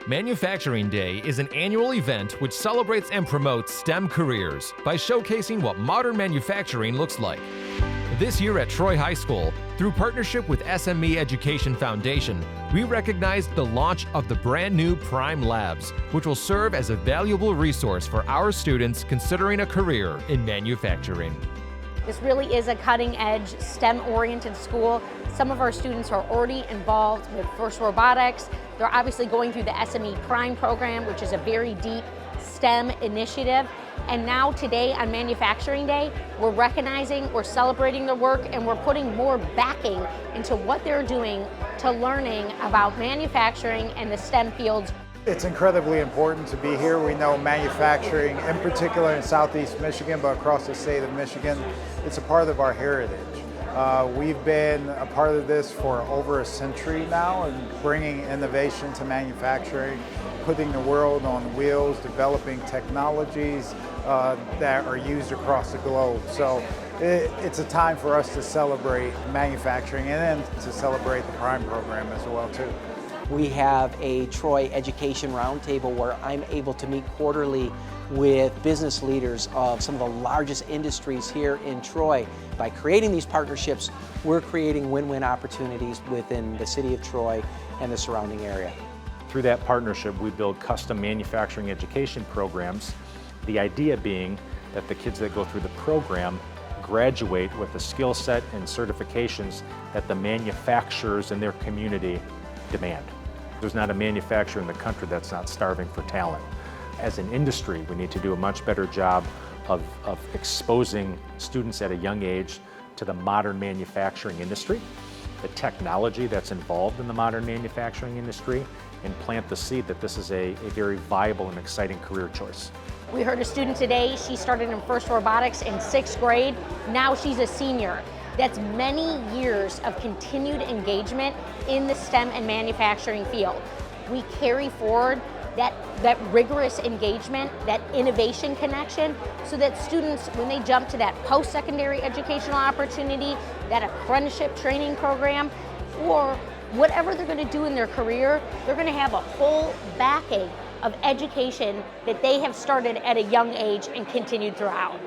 Manufacturing Day is an annual event which celebrates and promotes STEM careers by showcasing what modern manufacturing looks like. This year at Troy High School, through partnership with SME Education Foundation, we recognized the launch of the brand new Prime Labs, which will serve as a valuable resource for our students considering a career in manufacturing. This really is a cutting-edge, STEM-oriented school. Some of our students are already involved with FIRST Robotics. They're obviously going through the SME Prime program, which is a very deep STEM initiative. And now today on Manufacturing Day, we're recognizing, we're celebrating their work, and we're putting more backing into what they're doing to learning about manufacturing and the STEM fields. It's incredibly important to be here. We know manufacturing, in particular in Southeast Michigan, but across the state of Michigan, it's a part of our heritage. We've been a part of this for over a century now, and bringing innovation to manufacturing, putting the world on wheels, developing technologies that are used across the globe. So it's a time for us to celebrate manufacturing and then to celebrate the Prime program as well too. We have a Troy Education Roundtable where I'm able to meet quarterly with business leaders of some of the largest industries here in Troy. By creating these partnerships, we're creating win-win opportunities within the city of Troy and the surrounding area. Through that partnership, we build custom manufacturing education programs. The idea being that the kids that go through the program graduate with the skill set and certifications that the manufacturers in their community demand. There's not a manufacturer in the country that's not starving for talent. As an industry, we need to do a much better job of exposing students at a young age to the modern manufacturing industry, the technology that's involved in the modern manufacturing industry, and plant the seed that this is a very viable and exciting career choice. We heard a student today, she started in FIRST Robotics in 6th grade, now she's a senior. That's many years of continued engagement in the STEM and manufacturing field. We carry forward that rigorous engagement, that innovation connection, so that students, when they jump to that post-secondary educational opportunity, that apprenticeship training program, or whatever they're going to do in their career, they're going to have a whole backing of education that they have started at a young age and continued throughout.